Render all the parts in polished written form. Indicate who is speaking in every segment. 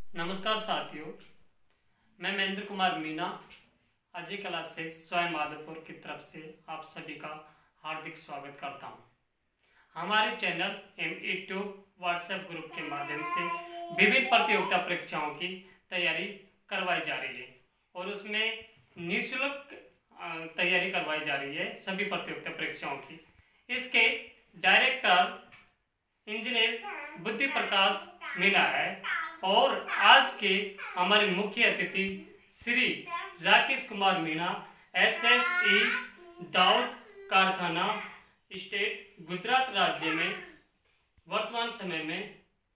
Speaker 1: नमस्कार साथियों, मैं महेंद्र कुमार मीना अजय क्लासेस स्वयं माधोपुर की तरफ से आप सभी का हार्दिक स्वागत करता हूं। हमारे चैनल यूट्यूब व्हाट्सएप ग्रुप के माध्यम से विविध प्रतियोगिता परीक्षाओं की तैयारी करवाई जा रही है और उसमें निःशुल्क तैयारी करवाई जा रही है सभी प्रतियोगिता परीक्षाओं की। इसके डायरेक्टर इंजीनियर बुद्धि प्रकाश मीना है और आज के हमारे मुख्य अतिथि श्री राकेश कुमार मीना SSE दाऊद कारखाना स्टेट गुजरात राज्य में वर्तमान समय में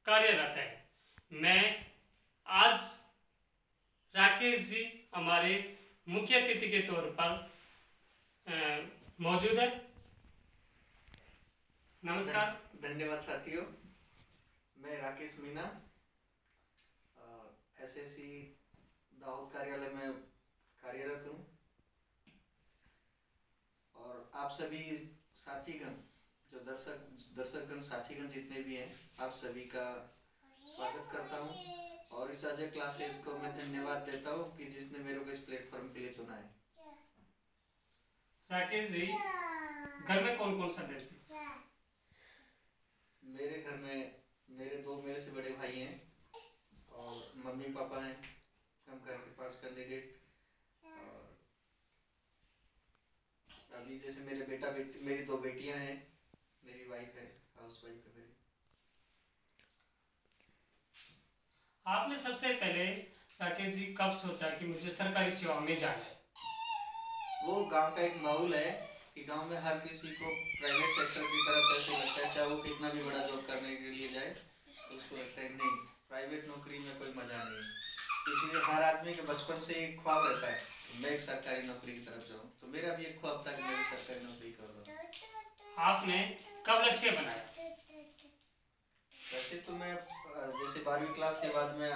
Speaker 1: कार्यरत है। मैं आज राकेश जी हमारे मुख्य अतिथि के तौर पर मौजूद है। नमस्कार।
Speaker 2: धन्यवाद साथियों, मैं राकेश मीना SSE दाऊद कार्यालय में कार्यरत हूँ और आप सभी साथीगण जो दर्शकगण साथीगण जितने भी हैं, आप सभी का स्वागत करता हूँ और इस अजय क्लासेस को मैं धन्यवाद देता हूँ कि जिसने मेरे को इस प्लेटफॉर्म के लिए चुना है।
Speaker 1: राकेश जी, घर में कौन कौन सदस्य?
Speaker 2: मेरे घर में मेरे से बड़े भाई हैं और मम्मी पापा हैं, हम घर के 5 कैंडिडेट। और अभी जैसे मेरी 2 बेटियां हैं, मेरी वाइफ है, हाउस वाइफ है मेरी।
Speaker 1: आपने सबसे पहले राकेश जी कब सोचा कि मुझे सरकारी सेवा में जाना है?
Speaker 2: वो गांव का एक माहौल है कि गांव में हर किसी को प्राइवेट सेक्टर की तरफ ऐसे लगता है, चाहे वो कितना भी बड़ा जॉब करने के लिए जाए तो उसको लगता है नहीं, प्राइवेट नौकरी में कोई मजा नहीं। इसलिए हर आदमी के बचपन से एक ख्वाब रहता है मैं एक सरकारी नौकरी की तरफ जाऊँ, तो मेरा भी एक ख्वाब था कि मैं भी सरकारी नौकरी करूँगा।
Speaker 1: आपने कब लक्ष्य बनाया?
Speaker 2: वैसे तो मैं जैसे 12वीं क्लास के बाद में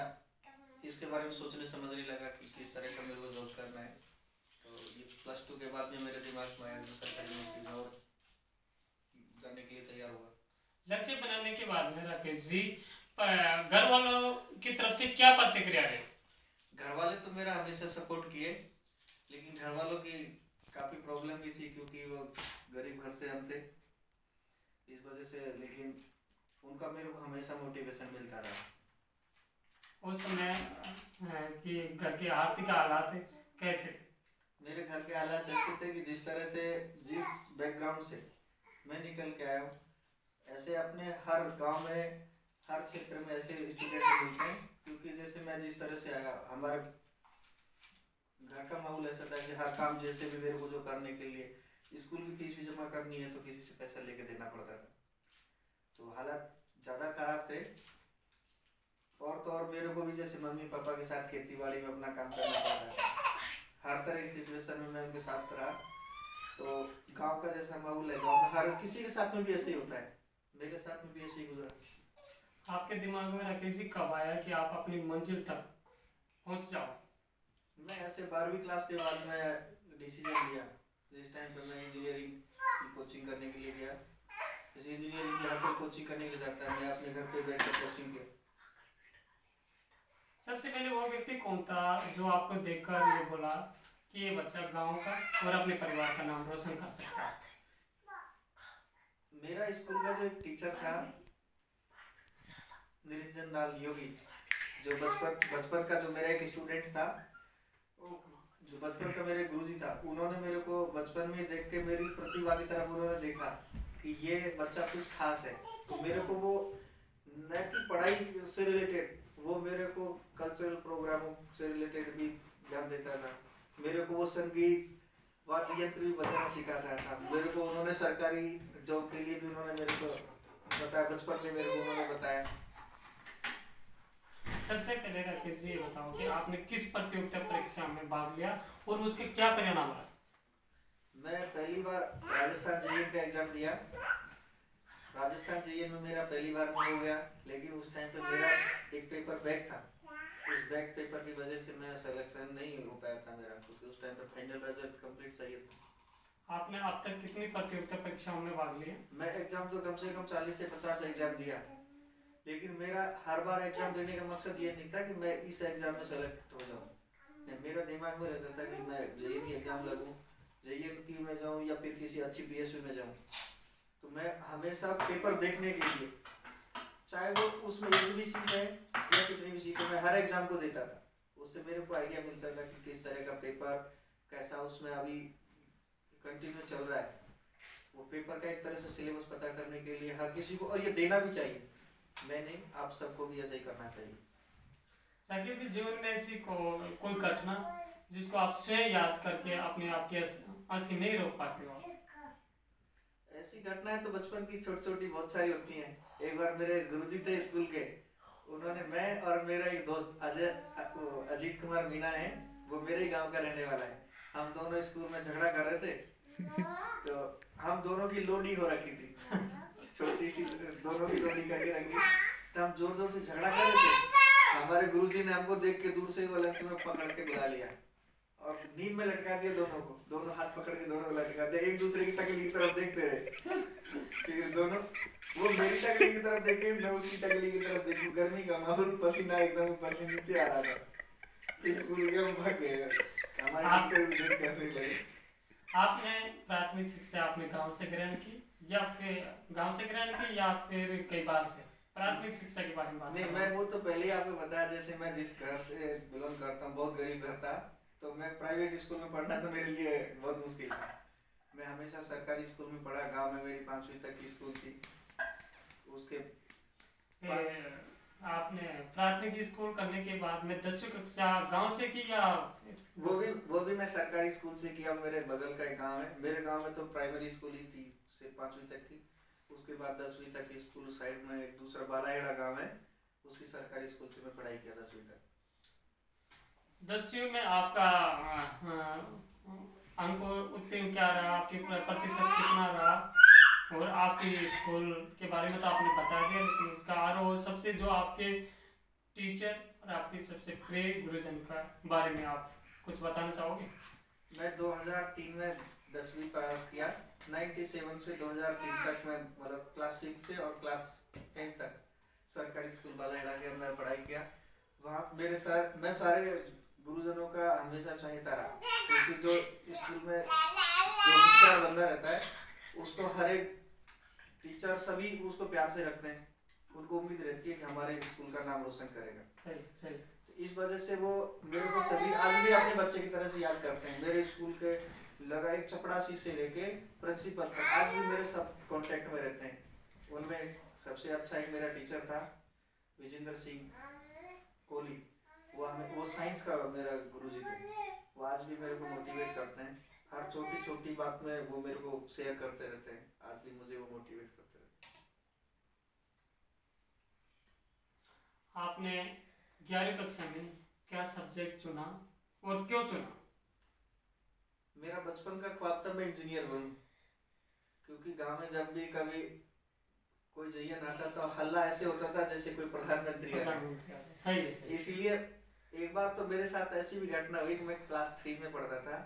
Speaker 2: इसके बारे में सोचने समझने लगा कि किस तरह का मेरे को जॉब करना है, तो ये +2 के बाद में मेरे दिमाग में आया कि सरकारी नौकरी में और जाने के लिए तैयार हुआ।
Speaker 1: लक्ष्य बनाने के बाद में राकेश जी घर वालों की तरफ से क्या प्रतिक्रिया रही?
Speaker 2: घर वाले तो मेरा हमेशा सपोर्ट किए, लेकिन घर वालों की काफ़ी प्रॉब्लम भी थी क्योंकि वो गरीब घर से हम थे, इस वजह से, लेकिन उनका मेरे को हमेशा मोटिवेशन मिलता रहा।
Speaker 1: उस समय कि घर के आर्थिक हालात कैसे थे?
Speaker 2: मेरे घर के हालात ऐसे थे कि जिस बैकग्राउंड से मैं निकल के आया हूँ, ऐसे अपने हर गांव में हर क्षेत्र में ऐसे स्टूडेंट मिलते हैं, क्योंकि जैसे मैं जिस तरह से आया, हमारे घर का माहौल ऐसा था कि हर काम जैसे भी मेरे को जो करने के लिए स्कूल की फीस भी जमा करनी है तो किसी से पैसा लेके देना पड़ता था, तो हालात ज़्यादा खराब थे। और तो और मेरे को भी जैसे मम्मी पापा के साथ खेती बाड़ी में अपना काम करना पड़ता था, हर तरह की सिचुएशन में मैं उनके साथ रहा। तो गांव का जैसा माहौल है, गांव में हर किसी के साथ में भी ऐसे ही होता है, मेरे साथ में भी ऐसे ही गुजरा।
Speaker 1: आपके दिमाग में राकेश जी कब आया कि आप अपनी मंजिल तक पहुंच जाओ?
Speaker 2: मैं ऐसे 12वीं क्लास के बाद में डिसीजन लिया, जिस टाइम पे मैं इंजीनियरिंग की कोचिंग करने के लिए गया। जैसे इंजीनियरिंग यहाँ पर कोचिंग करने के लिए जाता है, मैं अपने घर पे बैठकर कोचिंग किया।
Speaker 1: सबसे पहले वो व्यक्ति कौन था जो आपको देखकर ये बोला कि ये बच्चा गांव का और अपने परिवार का नाम रोशन कर सकता है?
Speaker 2: मेरा स्कूल का जो टीचर था निरंजन लाल योगी, जो बचपन का जो मेरा एक स्टूडेंट था, जो बचपन का मेरे गुरुजी था, उन्होंने मेरे को बचपन में देख के मेरी प्रतिभा की तरफ उन्होंने देखा कि ये बच्चा कुछ खास है, तो मेरे को वो न कि पढ़ाई से रिलेटेड, वो मेरे को कल्चरल प्रोग्रामों से रिलेटेड भी ज्ञान देता था। मेरे को वो संगीत वाद्य यंत्र भी बजाना सिखाता था। मेरे को उन्होंने सरकारी जॉब के लिए भी उन्होंने मेरे को बताया, बचपन में मेरे को उन्होंने बताया।
Speaker 1: सबसे पहले राकेश जी ये बताओ कि आपने किस प्रतियोगिता परीक्षा में भाग लिया और उसके क्या परिणाम रहा?
Speaker 2: मैं पहली बार राजस्थान JEE का एग्जाम दिया। राजस्थान JEE में मेरा पहली बार में हो गया, लेकिन उस टाइम पे मेरा एक पेपर बैक था। उस बैक पेपर की वजह से मैं सिलेक्शन नहीं हो पाया था मेरा, क्योंकि उस टाइम पे फाइनल रिजल्ट कंप्लीट चाहिए था।
Speaker 1: आपने अब तक कितनी प्रतियोगिता परीक्षाओं में भाग लिया?
Speaker 2: मैं एग्जाम तो कम से कम 40 से 50 एग्जाम दिया। लेकिन मेरा हर बार एग्जाम देने का मकसद ये नहीं था कि मैं इस एग्जाम में सेलेक्ट हो जाऊँ। मेरा दिमाग में रहता था कि मैं जेईई एग्जाम लगूँ, जेईई में जाऊँ या फिर किसी अच्छी पीएसयू में जाऊँ। तो मैं हमेशा पेपर देखने के लिए, चाहे वो उसमें एक भी सीट है या कितनी भी सीट है, मैं हर एग्जाम को देता था। उससे मेरे को आइडिया मिलता था कि किस तरह का पेपर, कैसा उसमें अभी कंटिन्यू चल रहा है। वो पेपर का एक तरह से सिलेबस पता करने के लिए हर किसी को, और ये देना भी चाहिए, मैं नहीं, आप सबको भी ऐसा ही करना चाहिए।
Speaker 1: राकेश जी, जीवन में ऐसी कोई घटना जिसको आप स्वयं याद करके अपने आप की हंसी नहीं रोक पाते हो?
Speaker 2: ऐसी घटनाएं तो बचपन की छोटी छोटी बहुत सारी होती हैं। एक बार मेरे गुरुजी थे स्कूल के, उन्होंने, मैं और मेरा एक दोस्त अजीत कुमार मीणा है, वो मेरे ही गांव का रहने वाला है, हम दोनों स्कूल में झगड़ा कर रहे थे। तो हम दोनों की लोडी हो रखी थी, छोटी सी दोनों की लोडी करके रखी, तो हम जोर जोर से झगड़ा कर रहे थे। हमारे गुरुजी ने हमको देख के दूर से वो लंच में पकड़ के बुला लिया और नींद में लटका दिया दोनों को, दोनों हाथ पकड़ के दोनों को लटका दिया, एक दूसरे की टकली की तरफ देखते रहे। फिर दोनों, वो मेरी टकली की तरफ देखे, मैं उसकी टकली की तरफ देखूं, गर्मी का माहौल, पसीना एकदम ऊपर से नीचे आ रहा था। फिर कूद के भाग गए। हमारे टीचर भी देख कैसे लगे।
Speaker 1: आपने प्राथमिक शिक्षा अपने गांव से ग्रहण की या फिर कई बार से? प्राथमिक शिक्षा के बारे में बात
Speaker 2: नहीं, मैं वो तो पहले ही आपको बताया, जैसे मैं जिस घर से बिलोंग करता हूँ, बहुत गरीब घर था, तो मैं प्राइवेट स्कूल में पढ़ना तो मेरे लिए बहुत मुश्किल था। मैं हमेशा सरकारी स्कूल में पढ़ा, गांव में मेरी 5वीं तक की स्कूल थी। उसके
Speaker 1: आपने प्राथमिक स्कूल करने के बाद में 10वीं कक्षा गांव से की या?
Speaker 2: वो भी मैं सरकारी स्कूल से किया। मेरे बगल का एक गांव है, मेरे गांव में तो प्राइमरी स्कूल ही थी से 5वीं तक की। उसके बाद 10वीं तक की स्कूल साइड में एक दूसरा बालाहेड़ा गांव है, उसकी सरकारी स्कूल से मैं पढ़ाई किया 10वीं तक।
Speaker 1: 10वीं में आपका अंक उत्तीर्ण क्या रहा, आपकी प्रतिशत कितना रहा? और आपकी स्कूल के बारे में तो आपने बता दिया, लेकिन उसका और सबसे जो आपके टीचर और आपके सबसे प्रिय गुरुजन का बारे में आप कुछ बताना चाहोगे?
Speaker 2: मैं 2003 में 10वीं पास किया। 97 से 2003 तक मैं मतलब क्लास 6 से और क्लास 10 तक सरकारी स्कूल बालाहेड़ा के अंदर पढ़ाई किया। वहाँ मैं सारे गुरुजनों का हमेशा चाहता रहा, क्योंकि जो स्कूल में जो हिस्सा बंदा रहता है उसको हर एक टीचर सभी उसको प्यार से रखते हैं, उनको उम्मीद रहती है कि हमारे स्कूल का नाम रोशन करेगा।
Speaker 1: सही।
Speaker 2: तो इस वजह से वो मेरे को सभी आज भी अपने बच्चे की तरह से याद करते हैं। मेरे स्कूल के लगा एक चपड़ासी से लेके प्रिंसिपल तक आज भी मेरे सब कांटेक्ट में रहते हैं। उनमें सबसे अच्छा एक मेरा टीचर था विजेंद्र सिंह कोहली, वो साइंस का मेरा गुरुजी थे। वो आज भी मेरे को मोटिवेट करते हैं, हर छोटी छोटी बात में वो मेरे को शेयर करते रहते हैं, आज भी मुझे वो मोटिवेट करते रहते हैं।
Speaker 1: आपने 11वीं कक्षा में क्या सब्जेक्ट चुना और क्यों चुना?
Speaker 2: मेरा बचपन का ख्वाब था मैं इंजीनियर बनूं, क्योंकि गांव में जब भी कभी कोई जयन आता तो हल्ला ऐसे होता था जैसे कोई प्रधानमंत्री है।
Speaker 1: सही।
Speaker 2: इसीलिए एक बार तो मेरे साथ ऐसी भी घटना हुई कि मैं क्लास 3 में पढ़ता था।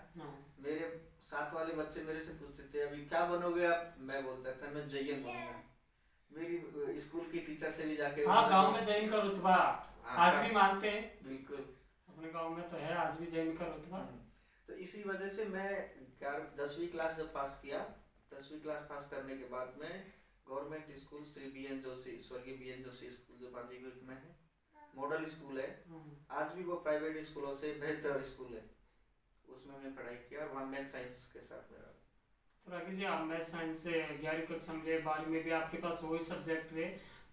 Speaker 2: मेरे साथ वाले बच्चे मेरे से पूछते थे अभी क्या बनोगे आप, मैं बोलता था मैं जयन बनूंगा। मेरी स्कूल की टीचर से भी जाके,
Speaker 1: हाँ, गांव में जैन का रुतबा आज भी मानते हैं।
Speaker 2: बिल्कुल,
Speaker 1: अपने गांव में तो है आज भी जैन का रुतबा।
Speaker 2: तो इसी वजह से मैं 10वीं क्लास जब पास किया, 10वीं क्लास पास करने के बाद में government school Shri BN Joshi, स्वर्गीय BN जोशी स्कूल जो बांदीकुई में है, मॉडल स्कूल है, आज भी वो प्राइवेट स्कूलों से बेहतर स्कूल है, उसमें मैं पढ़ाई किया और वहाँ मैथ साइंस के साथ मेरा।
Speaker 1: तो राकेश जी, आप मैथ साइंस से 11वीं कक्षा में 12वीं में भी आपके पास वही सब्जेक्ट रहे,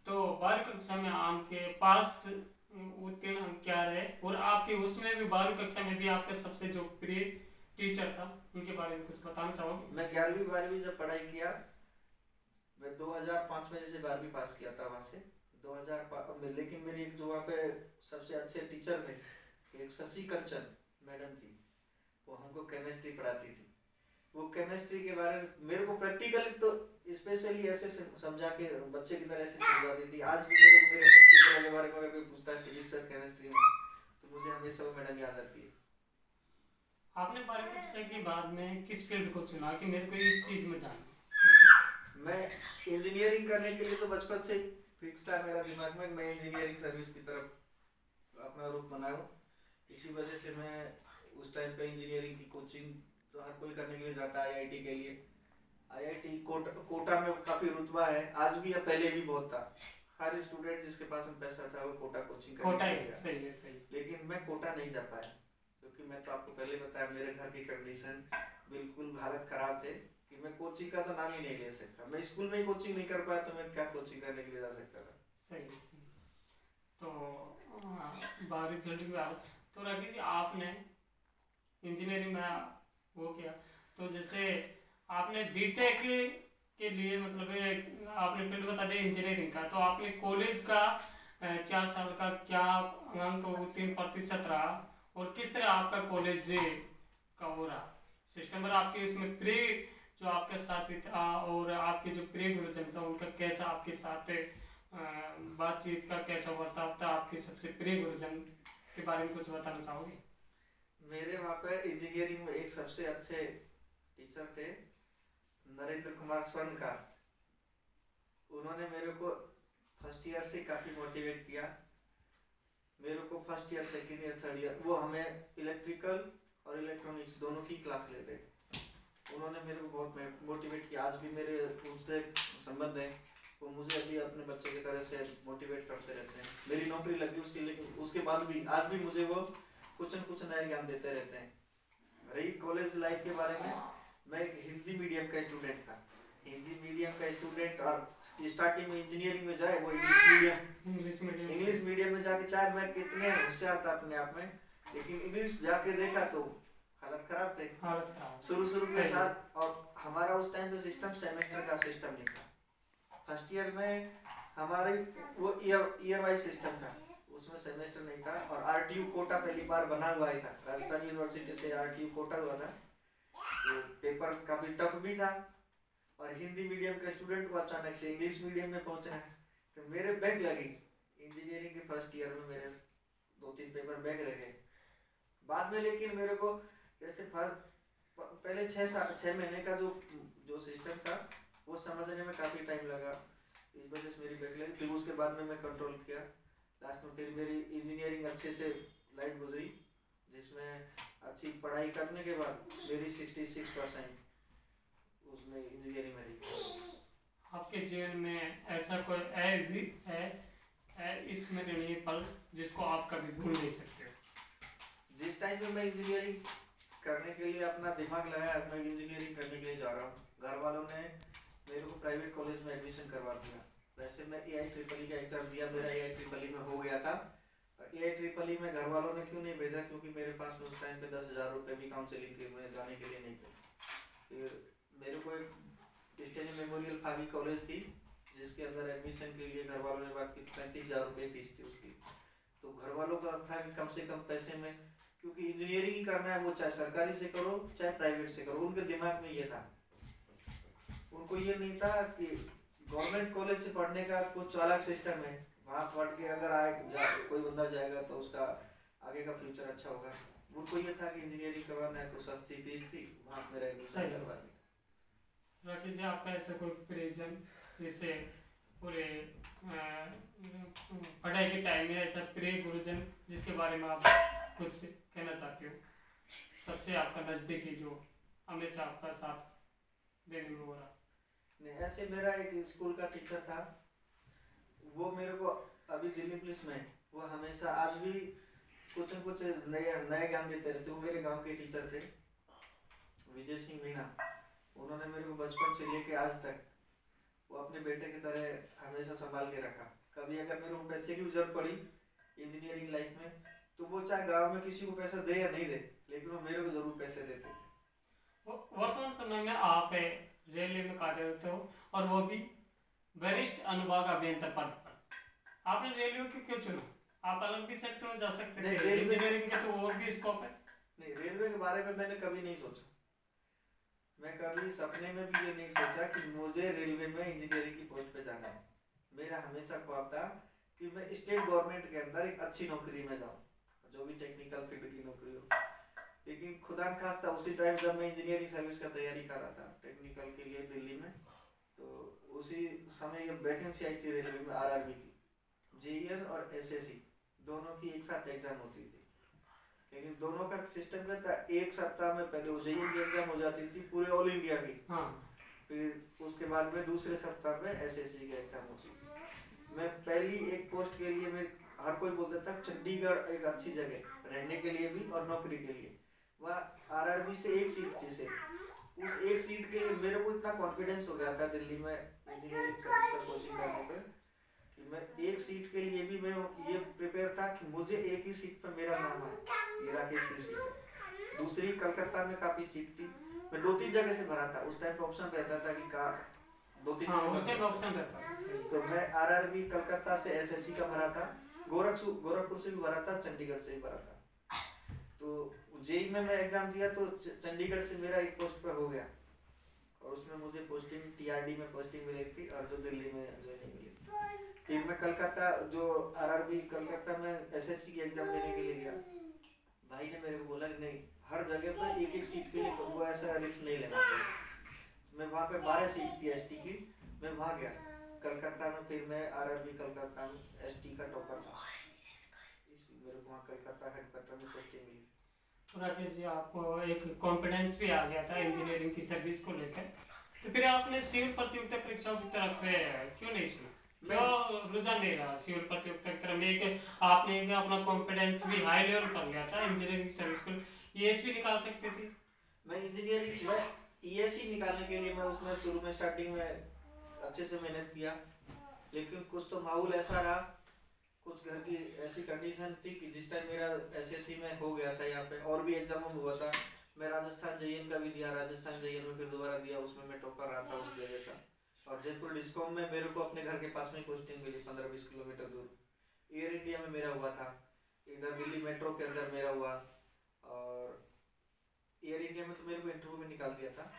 Speaker 1: तो 12वीं कक्षा में आपके पास उत्तीर्ण अंक क्या रहे? और आपके उसमें भी 12वीं कक्षा में भी आपका सबसे जो प्रिय टीचर था उनके बारे में कुछ बताना चाहोगे?
Speaker 2: मैं 11वीं 12वीं जब पढ़ाई किया, मैं 2005 में जैसे 12वीं पास किया था वहाँ से 2005 में, लेकिन मेरी एक जो वहाँ पे सबसे अच्छे टीचर थे, एक शशि कंचन मैडम थी, वो हमको केमिस्ट्री पढ़ाती थी। वो केमिस्ट्री के बारे में मेरे को प्रैक्टिकली तो स्पेशली ऐसे समझा के बच्चे की तरह ऐसे समझाती थी। आज भी मेरे प्रैक्टिकल के बारे में अगर कोई पूछता है फिजिक्स और केमिस्ट्री में, तो मुझे हमेशा वो मैडम याद आती है।
Speaker 1: आपने 12वीं कक्षा के बाद में किस फील्ड को चुना कि मेरे को इस चीज में जाना?
Speaker 2: मैं इंजीनियरिंग करने के लिए तो बचपन से फिक्स था मेरा दिमाग में, मैं इंजीनियरिंग सर्विस की तरफ अपना रुख बनाऊं। इसी वजह से मैं उस टाइम पे इंजीनियरिंग की कोचिंग तो हर कोई करने के लिए जाता है आईआईटी के लिए। आईआईटी कोटा में काफ़ी रुतबा है, आज भी या पहले भी बहुत था। हर स्टूडेंट जिसके पास में पैसा था वो कोटा कोचिंग करने
Speaker 1: कोटा
Speaker 2: के
Speaker 1: ही
Speaker 2: लिए गया।
Speaker 1: सही है, सही।
Speaker 2: लेकिन मैं कोटा नहीं जा पाया, क्योंकि मैं तो आपको पहले बताया मेरे घर की कंडीशन बिल्कुल हालत ख़राब थे कि मैं कोचिंग का तो नाम ही नहीं ले सकता। मैं स्कूल में ही कोचिंग नहीं कर पाया तो मैं क्या कोचिंग करने के लिए जा सकता था।
Speaker 1: सही सही। तो बाहरी फील्ड की बात, तो राकेश जी आपने इंजीनियरिंग में वो किया, तो जैसे आपने बीटेक के लिए मतलब आपने फील्ड बता दिया इंजीनियरिंग का, तो आपने कॉलेज का 4 साल का क्या अंक उत्तीर्ण प्रतिशत रहा, और किस तरह आपका कॉलेज का वो रहा सिस्टम पर आपके उसमें प्रे जो आपके साथी था और आपके जो प्रे गुरुजन था उनका कैसा आपके साथ बातचीत का कैसा बर्ताव था, आपके सबसे प्रिय गुरुजन के बारे में कुछ बताना चाहोगे?
Speaker 2: मेरे वहाँ पे इंजीनियरिंग में एक सबसे अच्छे टीचर थे, नरेंद्र कुमार स्वर्णकार। उन्होंने मेरे को फर्स्ट ईयर से काफ़ी मोटिवेट किया। मेरे को first year, second year, third year वो हमें इलेक्ट्रिकल और इलेक्ट्रॉनिक्स दोनों की क्लास लेते थे। उन्होंने मेरे को बहुत मोटिवेट किया। आज भी मेरे उनसे संबंध है, वो मुझे अभी अपने बच्चे की तरह से मोटिवेट करते रहते हैं। मेरी नौकरी लगी उसकी, लेकिन उसके बाद भी आज भी मुझे वो कुछ न कुछ नया ज्ञान देते रहते हैं। रही कॉलेज लाइफ के बारे में, मैं एक हिंदी मीडियम का स्टूडेंट था। हिंदी मीडियम का स्टूडेंट और स्टार्टिंग में इंजीनियरिंग में जाए वो इंग्लिश मीडियम में जाके, चाहे मैं कितने होशियार था अपने आप में, लेकिन इंग्लिश जाके देखा तो हालत खराब थे शुरू के साथ। और हमारा उस टाइम पे सिस्टम सेमेस्टर का सिस्टम नहीं था। फर्स्ट ईयर में हमारे वो ईयर वाइज सिस्टम था, उसमें सेमेस्टर नहीं था। और आरटीयू कोटा पहली बार बना हुआ ही था, राजस्थान यूनिवर्सिटी से आरटीयू कोटा हुआ था। तो पेपर काफ़ी टफ भी था, और हिंदी मीडियम का स्टूडेंट को अचानक से इंग्लिश मीडियम में पहुंचना है, तो मेरे बैग लगी इंजीनियरिंग के फर्स्ट ईयर में। मेरे 2-3 पेपर बैग रह गए बाद में। लेकिन मेरे को जैसे पहले 6 महीने का जो सिस्टम था वो समझने में काफ़ी टाइम लगा, इस वजह से मेरी बैक लगी। फिर उसके बाद में मैं कंट्रोल किया। लास्ट में फिर मेरी इंजीनियरिंग अच्छे से लाइफ गुजरी, जिसमें अच्छी पढ़ाई करने के बाद मेरी 66% उसमें इंजीनियरिंग में रही।
Speaker 1: आपके जीवन में ऐसा कोई स्मरणीय पल जिसको आप कभी भूल नहीं सकते हो?
Speaker 2: जिस टाइम पे मैं इंजीनियरिंग करने के लिए अपना दिमाग लगाया, मैं इंजीनियरिंग करने के लिए जा रहा हूँ, घर वालों ने मेरे को प्राइवेट कॉलेज में एडमिशन करवा दिया। वैसे मैं AIEEE का एग्जाम दिया, मेरा AIEEE में हो गया था। और AIEEE में घर वालों ने क्यों नहीं भेजा, क्योंकि मेरे पास में उस टाइम पे 10,000 रुपये भी काउंसलिंग के में जाने के लिए नहीं थे। फिर मेरे को एक क्रिस्टियन मेमोरियल फागी कॉलेज थी, जिसके अंदर एडमिशन के लिए घर वालों ने बात की, 35,000 रुपये फीस थी उसकी। तो घर वालों का था कि कम से कम पैसे में, क्योंकि इंजीनियरिंग ही करना है, वो चाहे सरकारी से करो चाहे प्राइवेट से करो, उनके दिमाग में ये था। उनको ये नहीं था कि गवर्नमेंट कॉलेज से पढ़ने का कुछ अलग सिस्टम है, वहाँ पढ़ के अगर कोई बंदा जाएगा तो उसका आगे का फ्यूचर अच्छा होगा। उनको ये था कि इंजीनियरिंग करवाना है, तो सस्ती फीस थी, वहाँ मेरा एडमिशन करवा दिया।
Speaker 1: राकेश जी, आपका ऐसा कोई प्रेजन जैसे पूरे पढ़ाई के टाइम में ऐसा प्रिय गुरुजन जिसके बारे में आप कुछ कहना चाहते हो, सबसे आपका नज़दीकी जो हमेशा आपका साथ देने में हो रहा?
Speaker 2: नहीं, ऐसे मेरा एक स्कूल का टीचर था, वो मेरे को अभी दिल्ली पुलिस में, वो हमेशा आज भी कुछ न कुछ नए ज्ञान देते रहते। वो मेरे गांव के टीचर थे, विजय सिंह मीणा। उन्होंने मेरे को बचपन से लेके आज तक वो अपने बेटे की तरह हमेशा संभाल के रखा। कभी अगर मेरे को पैसे की जरूरत पड़ी इंजीनियरिंग लाइफ में, तो वो चाहे गांव में किसी को पैसा दे या नहीं दे, लेकिन वो मेरे को जरूर पैसे देते थे।
Speaker 1: वर्तमान समय में आप रेलवे में कार्यरत हो, और वो भी वरिष्ठ अनुभाग अभियंता पद पर। आपने रेलवे को क्यों चुना? आप अलग भी सेक्टर में जा सकते थे, इंजीनियरिंग के तो और भी स्कोप है।
Speaker 2: नहीं, रेलवे के बारे में मैंने कभी नहीं सोचा। मैं कभी सपने में भी ये नहीं सोचा कि मुझे रेलवे में इंजीनियरिंग की पोस्ट पे जाना है। मेरा हमेशा ख्वाब था कि मैं स्टेट गवर्नमेंट के अंदर एक अच्छी नौकरी में जाऊँ, जो भी टेक्निकल फील्ड की नौकरी हो। लेकिन खुदा न खास्ता उसी टाइम जब मैं इंजीनियरिंग सर्विस का तैयारी कर रहा था टेक्निकल के लिए दिल्ली में, तो उसी समय ये वैकेंसी आई थी रेलवे में आरआरबी की, जेईएन और एसएससी दोनों की एक साथ एग्जाम होती थी। लेकिन दोनों का सिस्टम क्या था, एक सप्ताह में पहले वो जेईएन की एग्जाम हो जाती थी पूरे ऑल इंडिया की, फिर उसके बाद में दूसरे सप्ताह में एसएससी की एग्जाम होती थी। मैं पहली एक पोस्ट के लिए मैं हर कोई बोलता था चंडीगढ़ एक अच्छी जगह रहने के लिए भी और नौकरी के लिए, वहाँ आरआरबी से एक सीट थी से, उस एक सीट के लिए मेरे को इतना कॉन्फिडेंस हो गया था दिल्ली में इंजीनियरिंग सर्विस का कोचिंग करने पे कि मैं एक सीट के लिए भी मैं ये प्रिपेयर था कि मुझे एक ही सीट पर मेरा नाम है, ये राकेश की सीट है। दूसरी कलकत्ता में काफ़ी सीट थी, मैं 2-3 जगह से भरा था, उस टाइम पे ऑप्शन रहता था कि कहाँ 2-3
Speaker 1: ऑप्शन रहता था।
Speaker 2: तो मैं आरआरबी कलकत्ता से एसएससी का भरा था, गोरखपुर से भी भरा था, चंडीगढ़ से भी भरा था। तो जेई में मैं एग्जाम दिया तो चंडीगढ़ से मेरा एक पोस्ट पर हो गया और उसमें मुझे पोस्टिंग टीआरडी में पोस्टिंग मिली थी और जो दिल्ली में ज्वाइनिंग मिली। फिर मैं कलकत्ता जो आरआरबी कलकत्ता में एसएससी की एग्जाम देने के लिए गया, भाई ने मेरे को बोला कि नहीं हर जगह पर एक सीट के लिए वो ऐसा रिस्क नहीं लेना चाहिए। मैं वहाँ पे 12 सीट थी एसटी की, मैं वहाँ गया कलकत्ता में, फिर मैं आरआरबी कलकत्ता में एसटी का टॉपर था, इसलिए मेरे को वहाँ कलकत्ता हेडक्वार्टर में पोस्टिंग मिली।
Speaker 1: राकेश जी, आपको एक कॉन्फिडेंस भी आ गया था इंजीनियरिंग की सर्विस को लेकर, तो फिर आपने सिविल प्रतियोगिता परीक्षाओं की तरफ क्यों नहीं चुना, क्यों रुझान नहीं रहा सिविल प्रतियोगिता की तरफ? एक आपने अपना कॉन्फिडेंस भी हाई लेवल कर लिया था इंजीनियरिंग सर्विस को, ईएसपी निकाल सकते थे।
Speaker 2: मैं इंजीनियरिंग में ईएससी निकालने के लिए मैं उसमें शुरू में स्टार्टिंग में अच्छे से मेहनत किया, लेकिन कुछ तो माहौल ऐसा रहा, कुछ घर की ऐसी कंडीशन थी कि जिस टाइम मेरा एसएससी में हो गया था, यहाँ पे और भी एग्जाम में हुआ था, मैं राजस्थान जेईएन का भी दिया, राजस्थान जेईएन में फिर दोबारा दिया, उसमें मैं टॉपर रहा था उस जगह का। और जयपुर डिस्कॉम में मेरे को अपने घर के पास में पोस्टिंग मिली 15-20 किलोमीटर दूर। एयर इंडिया में मेरा हुआ था, इधर दिल्ली मेट्रो के अंदर मेरा हुआ, और एयर इंडिया में तो मेरे को इंटरव्यू में निकाल दिया था।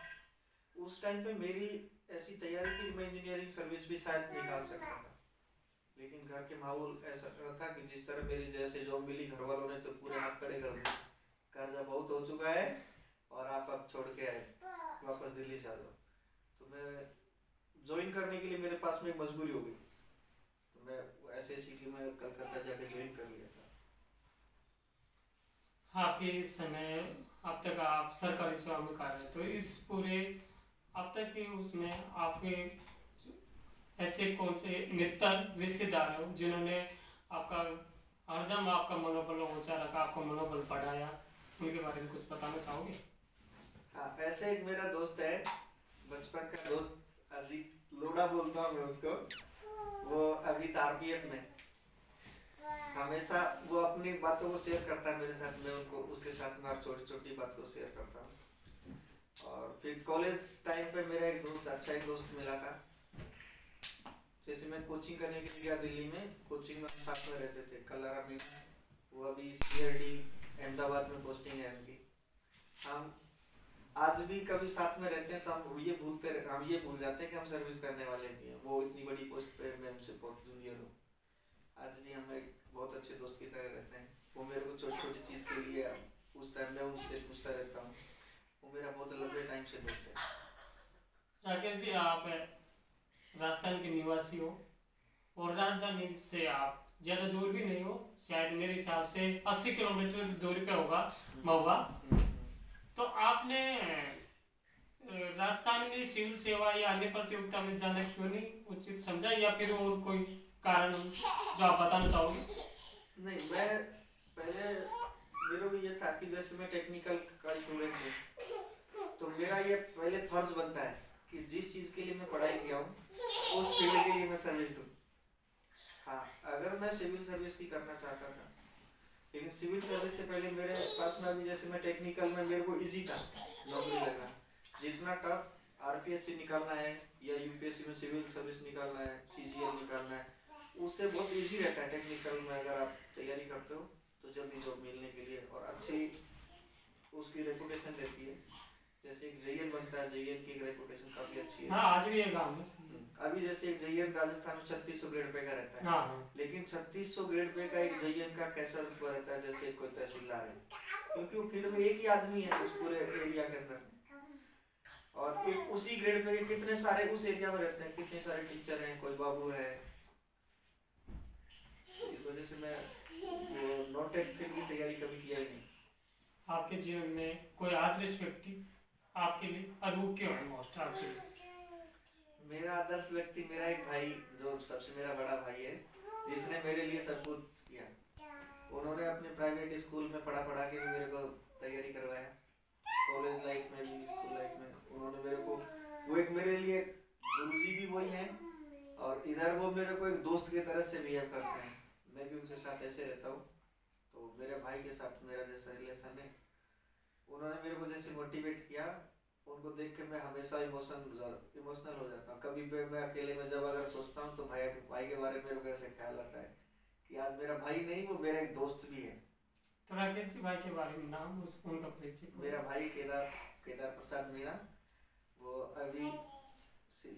Speaker 2: उस टाइम पे मेरी ऐसी तैयारी थी कि मैं इंजीनियरिंग सर्विस भी शायद निकाल सकता था, लेकिन घर के माहौल ऐसा था कि जिस तरह मेरी जैसे जॉब मिली घर वालों ने तो पूरे हाथ खड़े कर दिए, कर्जा बहुत हो चुका है और आप अब छोड़ के आए, वापस दिल्ली से आ जाओ। तो मैं ज्वाइन करने के लिए मेरे पास में एक मजबूरी हो गई, तो मैं एसएससी की मैं कलकत्ता जाके ज्वाइन कर लिया था।
Speaker 1: आपके समय अब तक आप सरकारी सेवा में कार्यरत हो, इस पूरे अब तक के उसमें आपके ऐसे कौन से मित्र रिश्तेदार हो जिन्होंने आपका हरदम आपका मनोबल ऊंचा रखा, आपका मनोबल बढ़ाया, उनके बारे में कुछ बताना चाहोगे?
Speaker 2: हाँ, ऐसे एक मेरा दोस्त है, बचपन का दोस्त अजीत लोड़ा बोलता हूँ मैं उसको, वो अभी आरपीएफ में, हमेशा वो अपनी बातों को शेयर करता है मेरे साथ, मैं उनको उसके साथ में हर छोटी छोटी बात को शेयर करता हूँ। और फिर कॉलेज टाइम पे मेरा एक दोस्त, अच्छा एक दोस्त मिला था, जैसे मैं कोचिंग करने के लिए गया दिल्ली में, कोचिंग में साथ में रहते थे, कलारा में, वो अभी सीआरडी अहमदाबाद में पोस्टिंग है उनकी। हम आज भी कभी साथ में रहते हैं तो हम ये भूल जाते हैं कि हम सर्विस करने वाले भी हैं, वो इतनी बड़ी पोस्ट पे, मैं उनसे बहुत जूनियर हूँ। आज भी हम एक बहुत अच्छे दोस्त की तरह रहते हैं, वो मेरे को छोटी छोटी चीज़ के लिए उस टाइम में उनसे पूछता रहता हूँ, वो मेरा बहुत लंबे टाइम से दोस्त है।
Speaker 1: राकेश जी, आप राजस्थान के निवासी हो और राजधानी से आप ज़्यादा दूर भी नहीं हो, शायद मेरे हिसाब से 80 किलोमीटर दूरी पे होगा महुआ। तो आपने राजस्थान में सिविल सेवा या अन्य प्रतियोगिता में जाना क्यों नहीं उचित समझा, या फिर और कोई कारण जो आप बताना चाहोगे?
Speaker 2: नहीं, मैं पहले मेरा भी ये था कि जैसे मैं टेक्निकल का स्टूडेंट हूँ, तो मेरा ये पहले फर्ज बनता है कि जिस चीज़ के लिए मैं पढ़ाई किया हूँ उस फील्ड के लिए मैं सर्विस दूँ। हाँ, अगर मैं सिविल सर्विस की करना चाहता था, लेकिन सिविल सर्विस से पहले मेरे पास में अभी जैसे मैं टेक्निकल में मेरे को इजी था नौकरी लगना, जितना टफ आरपीएससी निकालना है या यूपीएससी में सिविल सर्विस निकालना है, सीजीएल निकालना है, उससे बहुत इजी रहता है टेक्निकल में। अगर आप तैयारी करते हो तो जल्दी जॉब मिलने के लिए और अच्छी उसकी रेपुटेशन रहती है। जैसे एक जेईएन बनता है, जेईएन की रेपुटेशन काफी अच्छी है।
Speaker 1: हाँ, आज भी है गांव में।
Speaker 2: अभी जैसे एक जेईएन राजस्थान में 3600 ग्रेड पे का रहता है।
Speaker 1: हाँ।
Speaker 2: लेकिन 3600 ग्रेड पे का एक जेईएन का कैसा रुतबा रहता है जैसे कोई तहसीलदार है, क्योंकि वो फील्ड में एक ही आदमी है उस पूरे एरिया के अंदर। और एक उसी ग्रेड में कितने सारे उस एरिया में रहते हैं, कितने सारे टीचर हैं, कोई बाबू है। इस वजह से मैं वो नोटेड की तैयारी कभी किया ही नहीं।
Speaker 1: आपके जीवन में कोई आदर्श व्यक्ति आपके लिए, और वो क्यों है मोस्ट आपके लिए?
Speaker 2: मेरा आदर्श व्यक्ति मेरा एक भाई, जो सबसे मेरा बड़ा भाई है, जिसने मेरे लिए सब कुछ किया। उन्होंने अपने प्राइवेट स्कूल में पढ़ा के भी मेरे को तैयारी करवाया, कॉलेज लाइफ में भी, स्कूल लाइफ में उन्होंने मेरे को, वो एक मेरे लिए गुरुजी भी वही हैं, और इधर वो मेरे को एक दोस्त की तरह से बिहेव करते हैं। मैं भी उनके साथ ऐसे रहता हूँ, तो मेरे भाई के साथ मेरा जैसा रिलेशन है। उन्होंने मेरे को जैसे मोटिवेट किया, उनको देख के मैं हमेशा इमोशनल हो जाता हूँ। कभी भी मैं अकेले में जब अगर सोचता हूँ तो भाई के बारे में मेरे को ऐसे ख्याल आता है कि आज मेरा भाई नहीं, वो मेरा एक दोस्त भी है।
Speaker 1: तो राकेश भाई के बारे में नाम, उनका परिचय।
Speaker 2: मेरा भाई केदार प्रसाद मीणा, वो अभी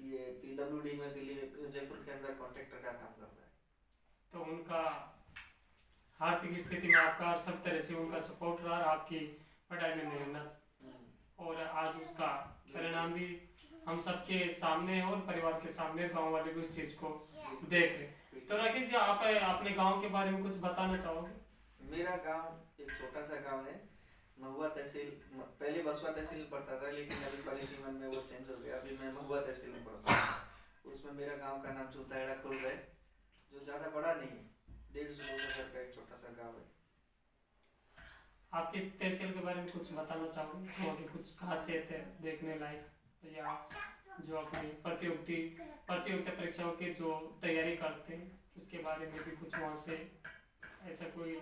Speaker 2: ये PWD में, दिल्ली में, जयपुर के अंदर कॉन्ट्रैक्टर का काम करता है।
Speaker 1: तो उनका आर्थिक स्थिति में आपका सब तरह से उनका सपोर्ट रहा, आपकी पढ़ाई में मेहनत, और आज उसका परिणाम भी हम सबके सामने है और परिवार के सामने, गांव वाले भी उस चीज को देख रहे। तो राकेश जी, आप अपने गांव के बारे में कुछ बताना चाहोगे?
Speaker 2: मेरा गांव एक छोटा सा गांव है, महुआ तहसील। पहले बसवा तहसील पड़ता था, लेकिन अभी पॉलिसी में वो चेंज हो गया, अभी मैं महुआ तहसील में पढ़ता हूँ। उसमें मेरा गांव का नाम चूताहेड़ा खुर्द है, जो ज़्यादा बड़ा नहीं है, 150 घर का एक छोटा सा गांव है।
Speaker 1: आपकी तहसील के बारे में कुछ बताना चाहोगे? वहाँ की कुछ खासियत है देखने लायक, या जो अपनी प्रतियोगिता परीक्षाओं की जो तैयारी करते हैं उसके बारे में भी कुछ वहाँ से ऐसा कोई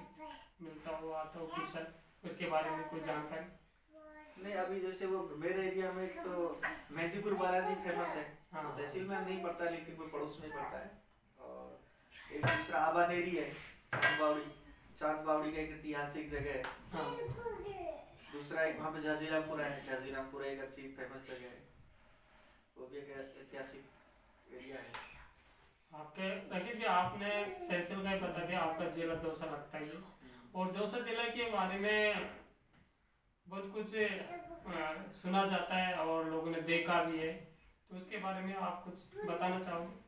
Speaker 1: मिलता हो, आता हो कुछ, उसके बारे में कोई जानकारी?
Speaker 2: नहीं, अभी जैसे वो मेरे एरिया में तो मेहंदीपुर बालाजी फेमस है।
Speaker 1: हाँ।
Speaker 2: तहसील में नहीं पड़ता, लेकिन वो पड़ोस में पड़ता है। और एक दूसरा आबानेरी है, चांद बावड़ी का एक ऐतिहासिक जगह है।
Speaker 1: हाँ।
Speaker 2: दूसरा एक वहाँ पे जाजीरामपुरा है, जाजीरामपुरा एक अच्छी फेमस जगह है, वो भी एक ऐतिहासिक एरिया है।
Speaker 1: आपके राकेश जी, आपने तहसील का बता दिया, आपका जिला दौसा लगता है, और दौसा जिला के बारे में बहुत कुछ सुना जाता है और लोगों ने देखा भी है, तो उसके बारे में आप कुछ बताना चाहोगे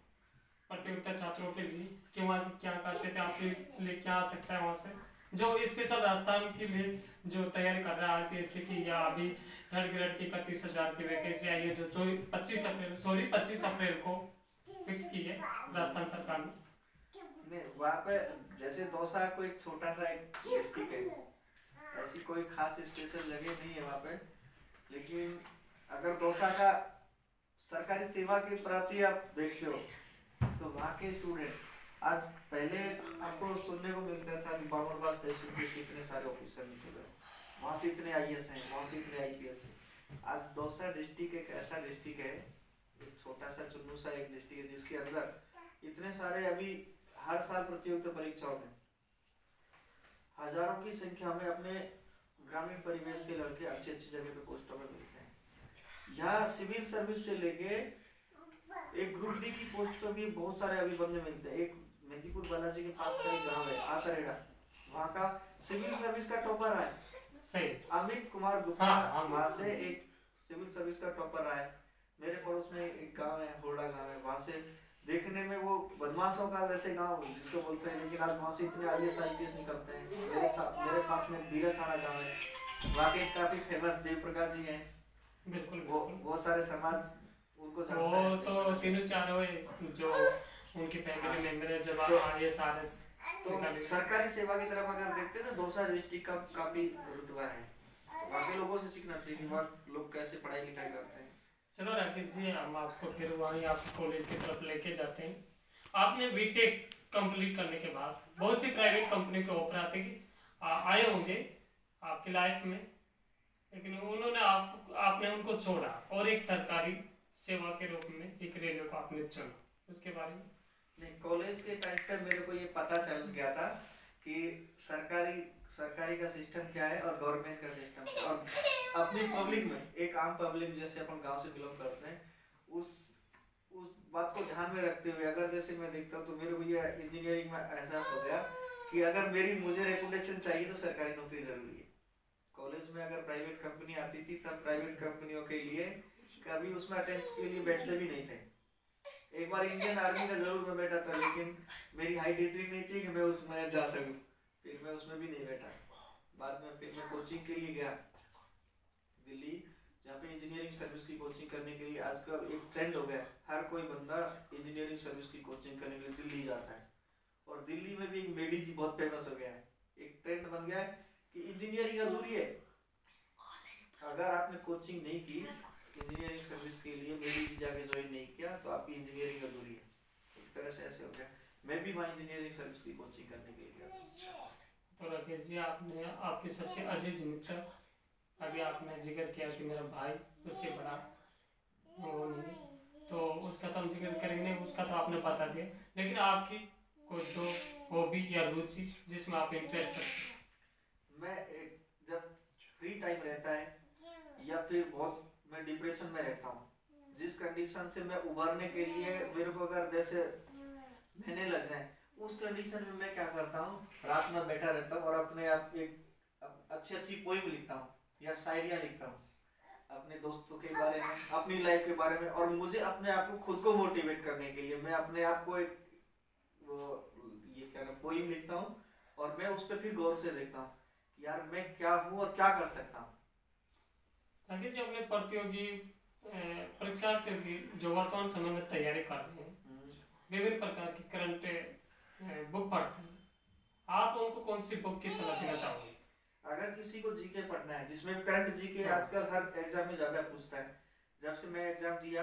Speaker 1: प्रतियोगिता छात्रों के लिए कि वहाँ की क्या खासियत है, आपके लिए क्या आ सकता है वहाँ से, जो स्पेशल राजस्थान के लिए जो तैयारी कर रहा है RPSC की, या अभी 3rd ग्रेड की 31,000 की वैकेंसी आई है जो 25 अप्रैल को फिक्स की है राजस्थान सरकार ने?
Speaker 2: नहीं, वहाँ पे जैसे दौसा को एक छोटा सा एक डिस्ट्रिक्ट है, ऐसी कोई खास स्पेशल जगह नहीं है वहाँ पे। लेकिन अगर दौसा का सरकारी सेवा के प्रति आप देखते हो तो वहाँ के स्टूडेंट, आज पहले आपको सुनने को मिलता था कि बामनबाग तहसील के कितने सारे ऑफिसर निकले, वहाँ से इतने IAS हैं, वहाँ से इतने IPS हैं। आज दौसा डिस्ट्रिक्ट एक ऐसा डिस्ट्रिक्ट है, एक छोटा सा चुन्नू सा एक डिस्ट्रिक्ट है, जिसके अंदर इतने सारे अभी हर साल प्रतियोगिता परीक्षाओं में हजारों की संख्या में अपने ग्रामीण परिवेश के लड़के अच्छी जगह पे पोस्टों में मिलते हैं। यहाँ सिविल सर्विस से लेके एक ग्रुप D की पोस्ट पे भी बहुत सारे अभी बंदे मिलते हैं। एक मेहंदीपुर बालाजी के पास का एक गांव है आतरेड़ा, वहाँ का सिविल सर्विस का टॉपर है
Speaker 1: सही
Speaker 2: अमित कुमार गुप्ता। वहाँ से एक सिविल सर्विस का टॉपर रहा है। मेरे पड़ोस में एक गांव है, होड़ा गांव है, वहाँ से देखने में वो बदमाशों का जैसे गांव जिसको बोलते हैं, लेकिन आज वहाँ से इतने IAS IPS निकलते हैं। मेरे पास में बीरासाना गांव है, वहाँ के काफी फेमस देव प्रकाश जी हैं।
Speaker 1: बिल्कुल
Speaker 2: वो सारे समाज उनको जानता
Speaker 1: वो
Speaker 2: है।
Speaker 1: तो तीनों चारों जो उनकी फैमिली मेंबर है, जब IAS RS
Speaker 2: तो सरकारी सेवा की तरफ अगर देखते हैं तो दौसा डिस्ट्रिक्ट का काफी रुतबा है, तो वहाँ के लोगों से सीखना चाहिए कि वहाँ लोग कैसे पढ़ाई लिखाई करते हैं।
Speaker 1: चलो राकेश जी, हम आपको फिर वहीं आप कॉलेज की तरफ लेके जाते हैं। आपने बीटेक कंप्लीट करने के बाद बहुत सी प्राइवेट कंपनी के ऑफर आए होंगे आपकी लाइफ में, लेकिन उन्होंने आपने उनको छोड़ा और एक सरकारी सेवा के रूप में एक रेलवे को आपने चुना, उसके बारे में?
Speaker 2: नहीं, कॉलेज के टाइम पे मेरे को ये पता चल गया था कि सरकारी का सिस्टम क्या है और गवर्नमेंट का सिस्टम क्या है, और अपनी पब्लिक में एक आम पब्लिक जैसे अपन गांव से बिलोंग करते हैं, उस बात को ध्यान में रखते हुए अगर जैसे मैं देखता हूँ तो मेरे को ये इंजीनियरिंग में एहसास हो गया कि अगर मुझे रेपुटेशन चाहिए तो सरकारी नौकरी जरूरी है। कॉलेज में अगर प्राइवेट कंपनी आती थी तब प्राइवेट कंपनियों के लिए कभी उसमें अटेम्प्ट के लिए बैठते भी नहीं थे। एक बार इंडियन आर्मी का जरूर मैं बैठा था, लेकिन मेरी हाइट इतनी नहीं थी कि मैं उसमें जा सकूं, फिर मैं उसमें भी नहीं बैठा। बाद में फिर मैं कोचिंग के लिए गया दिल्ली, जहाँ पे इंजीनियरिंग सर्विस की कोचिंग करने के लिए आजकल एक ट्रेंड हो गया, हर कोई बंदा इंजीनियरिंग सर्विस की कोचिंग करने के लिए दिल्ली जाता है। और दिल्ली में भी एक मेडी जी बहुत फेमस हो गया है, एक ट्रेंड बन गया है कि इंजीनियरिंग अधूरी है, अगर आपने कोचिंग नहीं की इंजीनियरिंग सर्विस के लिए, मेडी जी जाके ज्वाइन नहीं किया, तो आपकी इंजीनियरिंग अधूरी है। एक तरह से ऐसे हो गया। मैं भी वहाँ इंजीनियरिंग सर्विस की कोचिंग करने के लिए गया था।
Speaker 1: तो राकेश जी, आपने आपके सबसे अजीज मित्र, अभी आपने जिक्र किया कि मेरा भाई उससे बड़ा वो नहीं, तो उसका तो हम जिक्र करेंगे, उसका तो आपने बता दिया, लेकिन आपकी कोई दो हॉबी या रुचि जिसमें आप इंटरेस्ट रखते हैं?
Speaker 2: मैं जब फ्री टाइम रहता है या फिर बहुत मैं डिप्रेशन में रहता हूँ, जिस कंडीशन से मैं उभरने के लिए मेरे को अगर जैसे महीने लग जाए, उस कंडीशन में मैं क्या करता हूँ, रात में बैठा रहता हूँ और अपने आप एक अच्छी अच्छी पोइम लिखता हूँ या शायरियाँ लिखता हूँ अपने दोस्तों के बारे में, अपनी लाइफ के बारे में। और मुझे अपने आप को खुद को मोटिवेट करने के लिए मैं अपने आप को एक ये क्या ना पोइम लिखता हूँ, और मैं उस पर फिर गौर से देखता हूँ कि यार मैं क्या हूँ और क्या कर सकता हूँ।
Speaker 1: राकेश जी, अपने प्रतियोगी परीक्षार्थियों की जो वर्तमान समय में तैयारी कर रहे हैं, विभिन्न प्रकार की करंट बुक पढ़ते हैं, आप उनको कौन सी बुक की सलाह देना चाहोगे?
Speaker 2: अगर किसी को जीके पढ़ना है, जिसमें करंट जीके आजकल हर एग्जाम में ज्यादा पूछता है, जब से मैं एग्जाम दिया,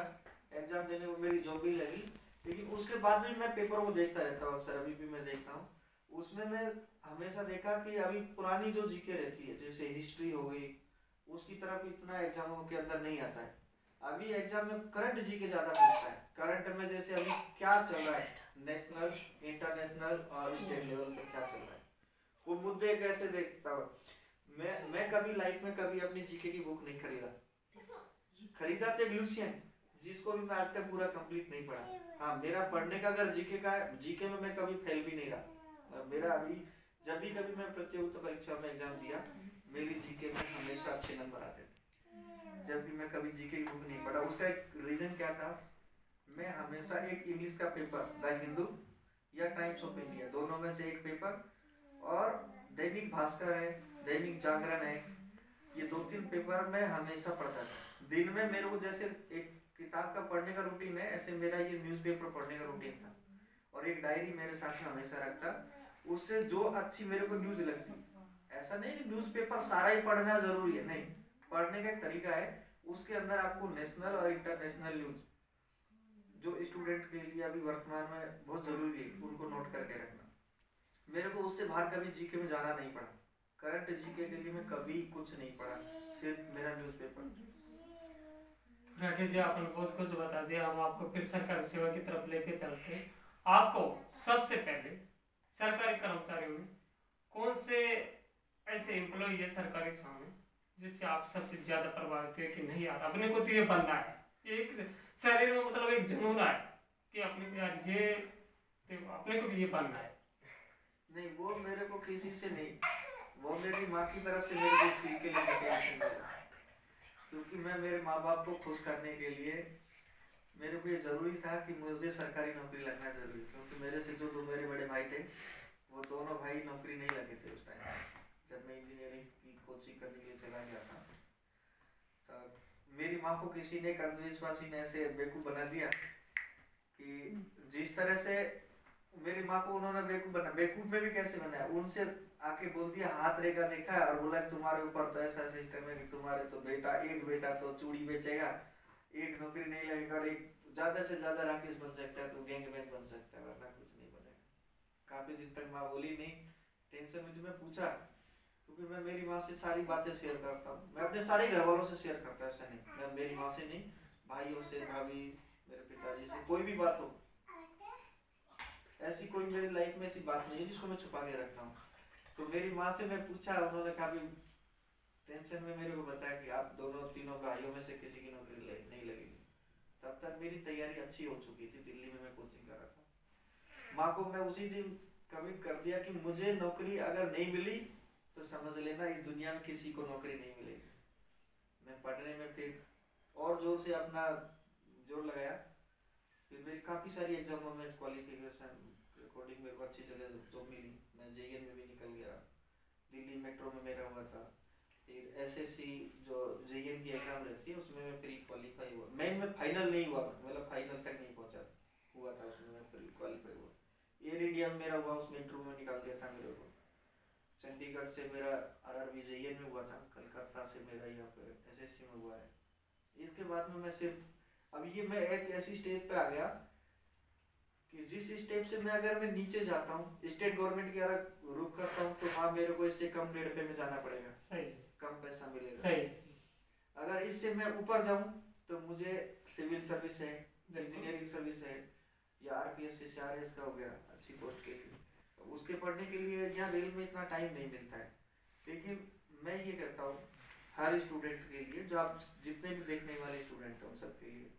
Speaker 2: एग्जाम देने में मेरी जॉब भी लगी, लेकिन उसके बाद भी मैं पेपर को देखता रहता हूँ अक्सर, अभी भी मैं देखता हूँ। उसमें मैं हमेशा देखा कि अभी पुरानी जो जीके रहती है, जैसे हिस्ट्री हो गई, उसकी तरफ इतना एग्जामों के अंदर नहीं आता है। अभी एग्जाम में करंट जीके ज्यादा पूछता है। करंट में जैसे अभी क्या चल रहा है, नेशनल, इंटरनेशनल और स्टेट लेवल पे क्या चल रहा है, वो मुद्दे कैसे देखता हूँ। मैं कभी लाइफ में कभी अपनी जीके की बुक नहीं खरीदा थे ल्यूसियन, जिसको भी मैं आज तक पूरा कंप्लीट नहीं पढ़ा। हाँ, मेरा पढ़ने का अगर जीके का है, जीके में मैं कभी फेल भी नहीं रहा। मेरा अभी जब भी कभी मैं प्रतियोगिता परीक्षा में एग्जाम दिया, मेरी जीके में हमेशा अच्छे नंबर आते थे, जब भी मैं कभी जीके की बुक नहीं पढ़ा। उसका एक रीजन क्या था, मैं हमेशा एक इंग्लिश का पेपर, द हिंदू या टाइम्स ऑफ इंडिया, दोनों में से एक पेपर, और दैनिक भास्कर है, दैनिक जागरण है, ये 2-3 पेपर मैं हमेशा पढ़ता था। दिन में मेरे को जैसे एक किताब का पढ़ने का रूटीन है, ऐसे मेरा ये न्यूज़पेपर पढ़ने का रूटीन था। और एक डायरी मेरे साथ में हमेशा रखता, उससे जो अच्छी मेरे को न्यूज लगती, ऐसा नहीं कि न्यूज़पेपर सारा ही पढ़ना जरूरी है, नहीं, पढ़ने का एक तरीका है, उसके अंदर आपको नेशनल और इंटरनेशनल न्यूज जो स्टूडेंट के लिए अभी वर्तमान में बहुत जरूरी है, उनको नोट करके रखना। मेरे को उससे बाहर कभी जीके में जाना नहीं पड़ा। करंट जीके के लिए मैं कभी कुछ नहीं पढ़ा, सिर्फ मेरा न्यूज़पेपर।
Speaker 1: राकेश जी, आपने बहुत कुछ बता दिया, हम आपको फिर सरकारी सेवा की तरफ लेके चलते हैं। आपको सबसे पहले सरकारी कर्मचारियों में कौन से ऐसे एम्प्लॉय है सरकारी सेवा में जिससे आप सबसे ज्यादा प्रभावित हुए कि नहीं यार अपने को तो ये बनना है, एक शरीर में मतलब एक जुनून है कि अपने यार ये तो अपने को भी ये बनना है?
Speaker 2: नहीं, वो मेरे को किसी से नहीं, वो मेरी माँ की तरफ से मेरे को इस चीज़ के लिए मोटिवेशन मिला, क्योंकि मैं मेरे माँ बाप को खुश करने के लिए मेरे को ये ज़रूरी था कि मुझे सरकारी नौकरी लगना जरूरी, क्योंकि मेरे से जो मेरे बड़े भाई थे, वो दोनों भाई नौकरी नहीं लगे थे उस टाइम जब मैं इंजीनियरिंग की कोचिंग करने के लिए चला गया था। तो मेरी माँ को किसी ने, अंधविश्वासी ने ऐसे बेवकूफ़ बना दिया कि जिस तरह से मेरी माँ को उन्होंने बेवकूफ़ में भी कैसे बनाया, उनसे आके बोल दिया, हाथ रेखा देखा है और बोला तुम्हारे ऊपर तो ऐसा सिस्टम है कि तुम्हारे तो एक बेटा तो चूड़ी बेचेगा, एक नौकरी नहीं लगेगा, और एक ज़्यादा से ज़्यादा राकेश बन सकता है, तो गैंगमैन बन सकता है, वरना कुछ नहीं बनेगा। काफ़ी दिन तक माँ बोली नहीं, टेंशन में मैं पूछा, क्योंकि मैं मेरी माँ से सारी बातें शेयर करता हूँ, मैं अपने सारे घर वालों से शेयर करता हूँ, ऐसा नहीं मैं मेरी माँ से नहीं, भाइयों से, भाभी, मेरे पिताजी से, कोई भी बात हो, ऐसी कोई मेरी लाइफ में ऐसी बात नहीं है जिसको मैं छुपा के रखता हूँ। तो मेरी माँ से मैं पूछा, उन्होंने काफ़ी टेंशन में मेरे को बताया कि आप दोनों तीनों भाइयों में से किसी की नौकरी नहीं लगेगी। तब तक मेरी तैयारी अच्छी हो चुकी थी, दिल्ली में मैं कोचिंग कर रहा था। माँ को मैं उसी दिन कमिट कर दिया कि मुझे नौकरी अगर नहीं मिली तो समझ लेना इस दुनिया में किसी को नौकरी नहीं मिलेगी। मैं पढ़ने में फिर और जोर से अपना जोर लगाया। फिर मेरी काफ़ी सारी एग्जामों में क्वालिफिकेशन अकॉर्डिंग मेरे को अच्छी जगह जॉब मिली। मैं जेईएन में भी निकल गया, दिल्ली मेट्रो में मेरा हुआ था। फिर एसएससी जो जेईएन की एग्जाम रहती है उसमें मैं प्री क्वालिफाई हुआ। मेन में फाइनल नहीं हुआ, मतलब फाइनल तक नहीं पहुंचा हुआ था, उसमें मैं प्री क्वालिफाई हुआ। एयर इंडिया में मेरा हुआ, उसमें इंटरव्यू में निकाल दिया था मेरे को। चंडीगढ़ से मेरा आरआरबी जेईएन में हुआ था, कलकत्ता से मेरा यहाँ पे एसएससी में हुआ है। इसके बाद में मैं सिर्फ अब ये मैं एक ऐसी स्टेज पे आ गया कि जिस स्टेप से मैं अगर मैं नीचे जाता हूँ, स्टेट गवर्नमेंट की अगर रुख करता हूँ, तो वहाँ मेरे को इससे कम रेट पे में जाना पड़ेगा,
Speaker 1: सही है,
Speaker 2: कम पैसा मिलेगा।
Speaker 1: सही है, सही।
Speaker 2: अगर इससे मैं ऊपर जाऊँ तो मुझे सिविल सर्विस है,
Speaker 1: बिल्कुल।
Speaker 2: इंजीनियरिंग सर्विस है, या आरपीएस एसआरएस का हो गया अच्छी पोस्ट के लिए, उसके पढ़ने के लिए यहाँ रेल में इतना टाइम नहीं मिलता है। लेकिन मैं ये कहता हूँ हर स्टूडेंट के लिए, जो आप जितने भी देखने वाले स्टूडेंट हैं उन सब के लिए,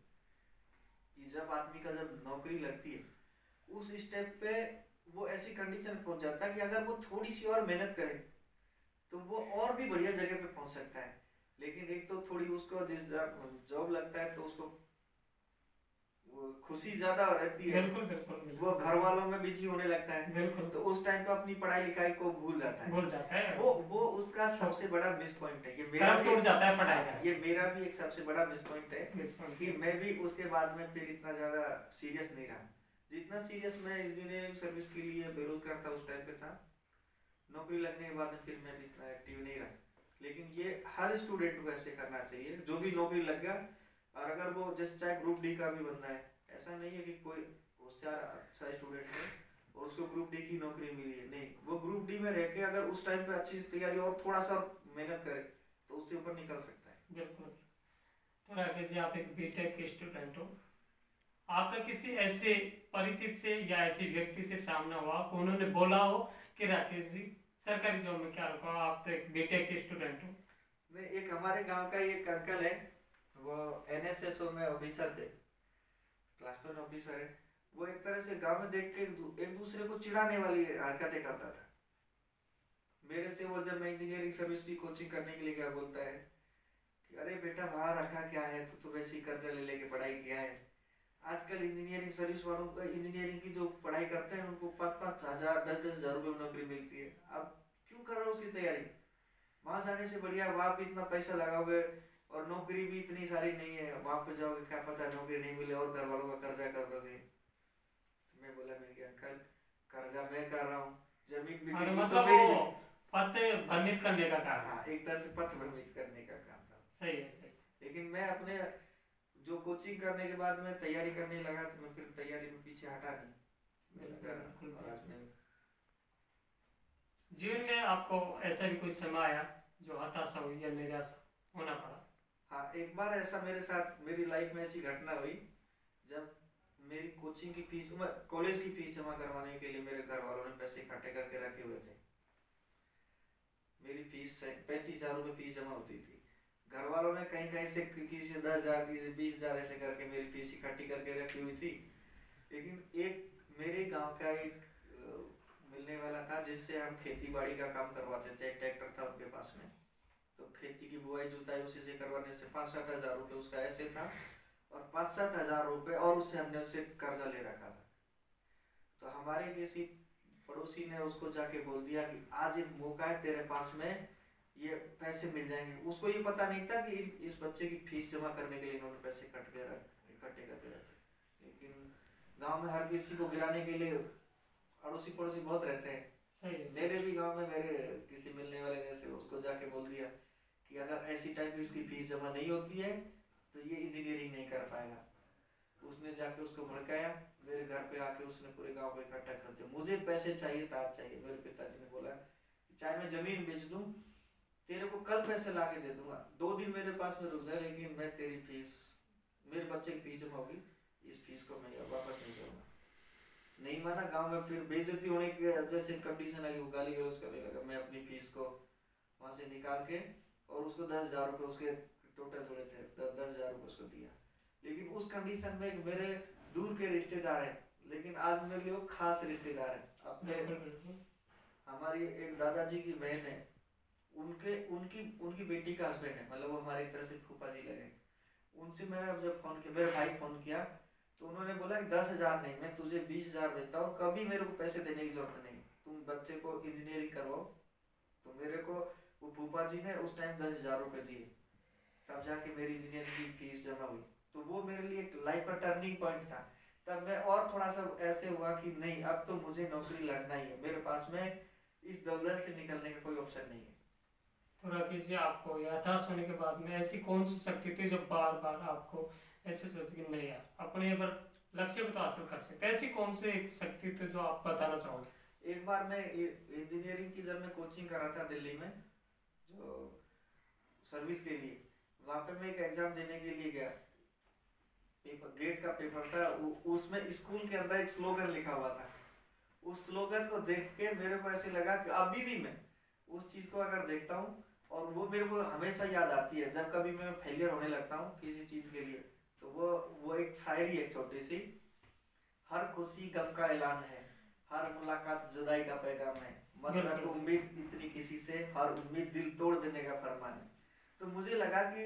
Speaker 2: कि जब आदमी का जब नौकरी लगती है उस स्टेप पे वो ऐसी कंडीशन पहुंच जाता है कि अगर वो थोड़ी सी और मेहनत करे तो वो और भी बढ़िया जगह पे पहुंच सकता है। लेकिन एक तो थोड़ी उसको जिस जॉब लगता है तो उसको वो खुशी ज्यादा रहती है,
Speaker 1: बिल्कुल बिल्कुल बिल्कुल।
Speaker 2: वो घर वालों में बिजी होने लगता है,
Speaker 1: बिल्कुल।
Speaker 2: तो उस टाइम पे अपनी पढ़ाई लिखाई को भूल जाता है। वो उसका सबसे बड़ा मिस पॉइंट है। ये मेरा भी
Speaker 1: टूट जाता है पढ़ाई का।
Speaker 2: ये मेरा भी एक सबसे बड़ा मिस पॉइंट है कि मैं भी उसके बाद में फिर इतना ज्यादा सीरियस नहीं रहा जितना सीरियस मैं इंजीनियरिंग सर्विस के लिए बेरोजगार था उस टाइम पे था। नौकरी लगने के बाद फिर मैं भी इतना एक्टिव नहीं रहा। लेकिन ये हर स्टूडेंट को ऐसे करना चाहिए, जो भी नौकरी लग गया, और अगर वो जैसे चाहे ग्रुप डी का भी बंदा है, ऐसा नहीं है कि कोई होशियार अच्छा स्टूडेंट है और उसको ग्रुप डी की नौकरी मिली है, नहीं, वो ग्रुप डी में रह के अगर उस टाइम पे अच्छी तैयारी और थोड़ा सा मेहनत करे तो उससे ऊपर निकल सकता है।
Speaker 1: बिल्कुल। तो राकेश जी, आप एक बीटेक के स्टूडेंट हो, आपका किसी ऐसे परिचित से या ऐसे व्यक्ति से सामना हुआ उन्होंने बोला हो कि राकेश जी सरकारी जॉब में क्या रखा, आप तो एक बीटेक के स्टूडेंट हो?
Speaker 2: नहीं, एक हमारे गांव का एक अंकल है, वो एनएसएसओ में ऑफिसर थे, क्लास 1 ऑफिसर है। वो एक तरह से गांव में देख के एक दूसरे को चिढ़ाने वाली हरकतें करता था। मेरे से वो जब मैं इंजीनियरिंग सर्विस की कोचिंग करने के लिए गया, बोलता है कि अरे बेटा वहाँ रखा क्या है, तू तो वैसे ही कर्जा ले लेके पढ़ाई किया है। आजकल इंजीनियरिंग सर्विस वालों को, इंजीनियरिंग की जो पढ़ाई करते हैं उनको 5-5 हजार 10-10 हजार रुपये में नौकरी मिलती है। आप क्यों कर रहे हो उसकी तैयारी? वहाँ जाने से बढ़िया वहाँ पे इतना पैसा लगाओगे और नौकरी भी इतनी सारी नहीं है, वहाँ पे जाओगे क्या पता नौकरी नहीं मिले और घर वालों का कर्जा कर दोगे। तो मैं बोला मेरे अंकल, कर्जा मैं कर रहा हूँ, जमीन भी
Speaker 1: मतलब वो पथ भ्रमित करने का काम।
Speaker 2: हाँ, एक तरह से पथ भ्रमित करने का काम था।
Speaker 1: सही है, सही।
Speaker 2: लेकिन मैं अपने जो कोचिंग करने के बाद मैं तैयारी करने लगा तो मैं फिर तैयारी में पीछे हटा नहीं।
Speaker 1: जीवन में आपको ऐसा भी कोई समय आया जो हताशा हुई या निराश होना पड़ा?
Speaker 2: हाँ, एक बार ऐसा मेरे साथ, मेरी लाइफ में ऐसी घटना हुई जब मेरी कोचिंग की फीस, कॉलेज की फीस जमा करवाने के लिए मेरे घर वालों ने पैसे इकट्ठे करके रखे हुए थे। मेरी फीस 35,000 रुपये फीस जमा होती थी। घर वालों ने कहीं कहीं से किसी से 10,000 किसी से 20,000 ऐसे करके मेरी फीस इकट्ठी करके रखी हुई थी। लेकिन एक मेरे गांव का एक मिलने वाला था जिससे हम खेती बाड़ी का काम करवाते थे, एक ट्रैक्टर था उनके पास में, तो खेती की बुआई जुताई उसी से करवाने से 5-7 हजार रुपये उसका ऐसे था और 5-7 हजार रुपये और उससे हमने उससे कर्जा ले रखा था। तो हमारे किसी पड़ोसी ने उसको जाके बोल दिया कि आज एक मौका है तेरे पास में, ये पैसे मिल जाएंगे। उसको ये पता नहीं था कि इस बच्चे की फीस जमा करने के लिए इन्होंने पैसे इकट्ठे करके रखे। लेकिन गांव में हर किसी को गिराने के लिए अड़ोसी पड़ोसी बहुत रहते हैं।
Speaker 1: सही है।
Speaker 2: मेरे भी गांव में मेरे किसी मिलने वाले ने से उसको जाके बोल दिया कि अगर ऐसी टाइम पे इसकी फीस जमा नहीं होती है तो ये इंजीनियरिंग नहीं कर पाएगा। उसने जाके उसको भड़काया, मेरे घर पे आके उसने पूरे गांव को इकट्ठा कर दिया। मुझे पैसे चाहिए था, आज चाहिए। मेरे पिताजी ने बोला चाहे मैं जमीन बेच दूं, तेरे को कल पैसे ला के दे दूंगा, 2 दिन मेरे पास में रुक जाए, लेकिन मैं तेरी फीस, मेरे बच्चे की फीस जमा होगी, इस फीस को मैं वापस नहीं करूँगा। नहीं माना। गांव में फिर बेइज्जती होने की जैसे कंडीशन आई, वो गाली गलौज करने लगा। मैं अपनी फीस को वहाँ से निकाल के और उसको 10,000 रुपये, उसके टोटल थोड़े थे, 10,000 रुपये उसको दिया। लेकिन उस कंडीशन में मेरे दूर के रिश्तेदार हैं, लेकिन आज मेरे लिए वो खास रिश्तेदार हैं। अपने हमारी एक दादाजी की बहन है, उनकी बेटी का हस्बैंड है, मतलब वो हमारी तरह से फूफा जी लगे। उनसे मैंने जब फ़ोन किया, मेरे भाई फ़ोन किया, तो उन्होंने बोला कि 10,000 नहीं, मैं तुझे 20,000 देता हूँ, कभी मेरे को पैसे देने की ज़रूरत नहीं, तुम बच्चे को इंजीनियरिंग करवाओ। तो मेरे को वो फूफा जी ने उस टाइम 10,000 रुपये दिए, तब जाके मेरी इंजीनियरिंग की फीस जमा हुई। तो वो मेरे लिए एक लाइफ का टर्निंग पॉइंट था। तब मैं और थोड़ा सा ऐसे हुआ कि नहीं, अब तो मुझे नौकरी लगना ही है, मेरे पास में इस दलदल से निकलने का कोई ऑप्शन नहीं है।
Speaker 1: तो राकेश जी, आपको ये हताश होने के बाद में ऐसी कौन सी शक्ति थी जो बार बार आपको ऐसे सोचती कि नहीं यार, अपने पर लक्ष्य को तो हासिल कर सकते, ऐसी कौन सी एक शक्ति थी जो आप बताना चाहोगे?
Speaker 2: एक बार मैं इंजीनियरिंग की जब मैं कोचिंग कर रहा था दिल्ली में, जो सर्विस के लिए, वहाँ पे मैं एक एग्जाम देने के लिए गया, पेपर गेट का पेपर था, उसमें स्कूल के अंदर एक स्लोगन लिखा हुआ था। उस स्लोगन को देख के मेरे को ऐसे लगा कि अभी भी मैं उस चीज़ को अगर देखता हूँ, और वो मेरे को हमेशा याद आती है जब कभी मैं फेलियर होने लगता हूँ किसी चीज़ के लिए, तो वो एक शायरी है छोटी सी, हर खुशी गम का ऐलान है, हर मुलाकात जुदाई का पैगाम है, मत रख उम्मीद इतनी किसी से, हर उम्मीद दिल तोड़ देने का फरमान है। तो मुझे लगा कि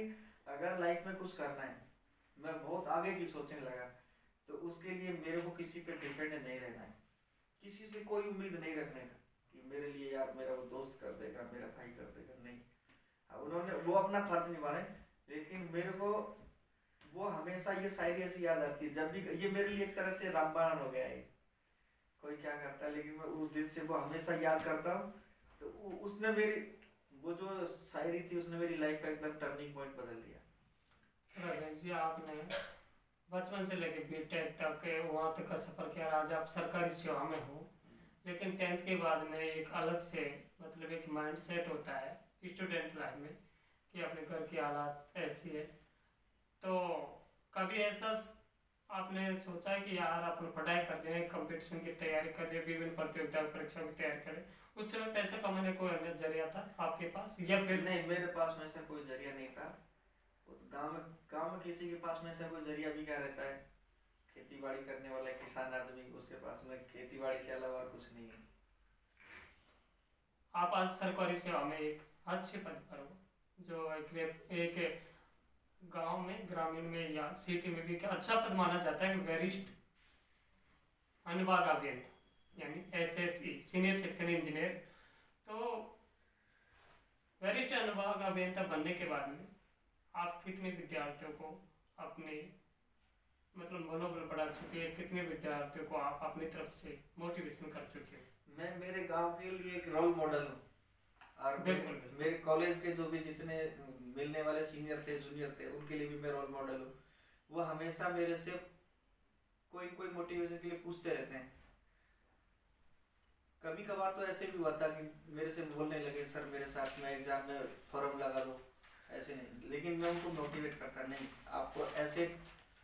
Speaker 2: अगर लाइफ में कुछ करना है, मैं बहुत आगे की सोचने लगा, तो उसके लिए मेरे को किसी पे डिपेंड नहीं रहना है, किसी से कोई उम्मीद नहीं रखने का कि मेरे लिए यार मेरा वो दोस्त कर देगा, मेरा भाई कर देगा, नहीं। उन्होंने वो अपना फर्ज निभाए, लेकिन मेरे को वो हमेशा ये शायरी ऐसी याद आती है जब भी, ये मेरे लिए एक तरह से रामबाण हो गया है, कोई क्या करता है, लेकिन मैं उस दिन से वो हमेशा याद करता हूँ। तो उसने मेरी वो जो शायरी थी, उसने मेरी लाइफ का एकदम टर्निंग पॉइंट बदल दिया।
Speaker 1: राकेश जी, आपने बचपन से लेके बीटेक तक वहाँ तक का सफ़र किया, आज आप सरकारी सेवा में हो, लेकिन 10th के बाद में एक अलग से मतलब एक माइंड सेट होता है स्टूडेंट लाइफ में कि अपने घर की हालात ऐसी है। तो कभी ऐसा आपने सोचा है कि यार अपन पढ़ाई कर रहे हैं, कंपटीशन की तैयारी कर रहे हैं, विभिन्न प्रतियोगिता परीक्षाओं की तैयारी कर रहे हैं, उस समय पैसा कमाने को अन्य जरिया था आपके पास, या फिर?
Speaker 2: नहीं, मेरे पास में ऐसा कोई जरिया नहीं था। वो तो गांव में किसी के पास में ऐसा कोई जरिया भी क्या रहता है, खेती बाड़ी करने वाला किसान आदमी, उसके पास में खेती बाड़ी से अलावा और कुछ नहीं है।
Speaker 1: आप आज सरकारी सेवा में एक अच्छे पद पर हो, जो एक गांव में, ग्रामीण में या सिटी में भी अच्छा पद माना जाता है, वरिष्ठ अनुभाग अभियंता यानी SSE, सीनियर सेक्शन इंजीनियर। तो वरिष्ठ अनुभाग अभियंता बनने के बाद में आप कितने विद्यार्थियों को अपने मतलब मनोबल बढ़ा चुके हैं, कितने विद्यार्थियों को आप अपनी तरफ से मोटिवेशन कर चुके हो?
Speaker 2: मैं मेरे गांव के लिए एक रोल मॉडल हूँ, और मेरे कॉलेज के जो भी जितने मिलने वाले सीनियर थे, जूनियर थे, उनके लिए भी मैं रोल मॉडल हूँ। वो हमेशा मेरे से कोई कोई मोटिवेशन के लिए पूछते रहते हैं। कभी कभार तो ऐसे भी हुआ था कि मेरे से बोलने लगे, सर मेरे साथ में एग्जाम में फॉर्म लगा दो, ऐसे नहीं, लेकिन मैं उनको मोटिवेट करता, नहीं आपको ऐसे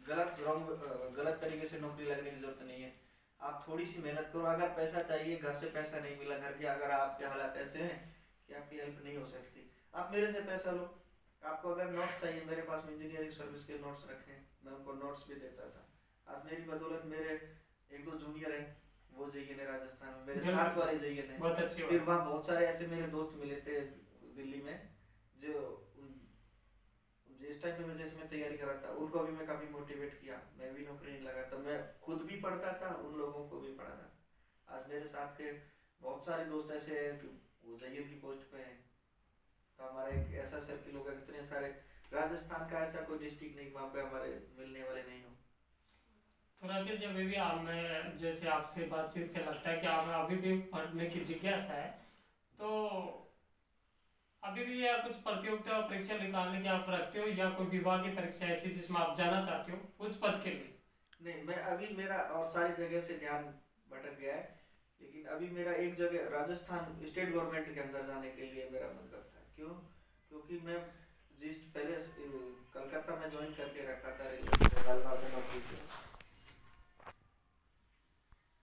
Speaker 2: गलत तरीके से नौकरी लगने की जरूरत नहीं है, आप थोड़ी सी मेहनत करो, अगर पैसा चाहिए, घर से पैसा नहीं मिला, घर के अगर आपके हालात ऐसे हैं कि आपकी हेल्प नहीं हो सकती, आप मेरे से पैसा लो। आपको अगर नोट्स चाहिए, मेरे पास में इंजीनियरिंग सर्विस के नोट्स रखे हैं, मैं उनको नोट्स भी देता था। आज मेरी बदौलत मेरे 1-2 जूनियर हैं, वो JN है राजस्थान में, मेरे साथ वाले JN है, फिर वहाँ बहुत सारे ऐसे मेरे दोस्त मिले थे दिल्ली में, जो जिस टाइम पे मैं जैसे मैं तैयारी कर रहा था, उनको भी मैं काफ़ी मोटिवेट किया, मैं भी नौकरी नहीं लगा, तो मैं खुद भी पढ़ता था, उन लोगों को भी पढ़ाता था। आज मेरे साथ के बहुत सारे दोस्त ऐसे हैं कि वो JN की पोस्ट पे हैं, तो हमारा एक ऐसा सर्किल होगा, कितने सारे, राजस्थान का ऐसा कोई डिस्ट्रिक्ट नहीं वहाँ पे हमारे मिलने वाले नहीं हो।
Speaker 1: तो राकेश जी, अभी भी आप में जैसे आपसे बातचीत से लगता है कि आप अभी भी पढ़ने की जिज्ञासा है, तो अभी भी या कुछ प्रतियोगिता परीक्षा निकालने की आप रखते हो, या कोई विभागीय परीक्षा ऐसी जिसमें आप जाना चाहते हो उच्च पद के लिए?
Speaker 2: नहीं, मैं अभी मेरा और सारी जगह से ध्यान भटक गया है, लेकिन अभी मेरा एक जगह राजस्थान स्टेट गवर्नमेंट के अंदर जाने के लिए मेरा मन करता है। क्यों? क्योंकि मैं जिस पहले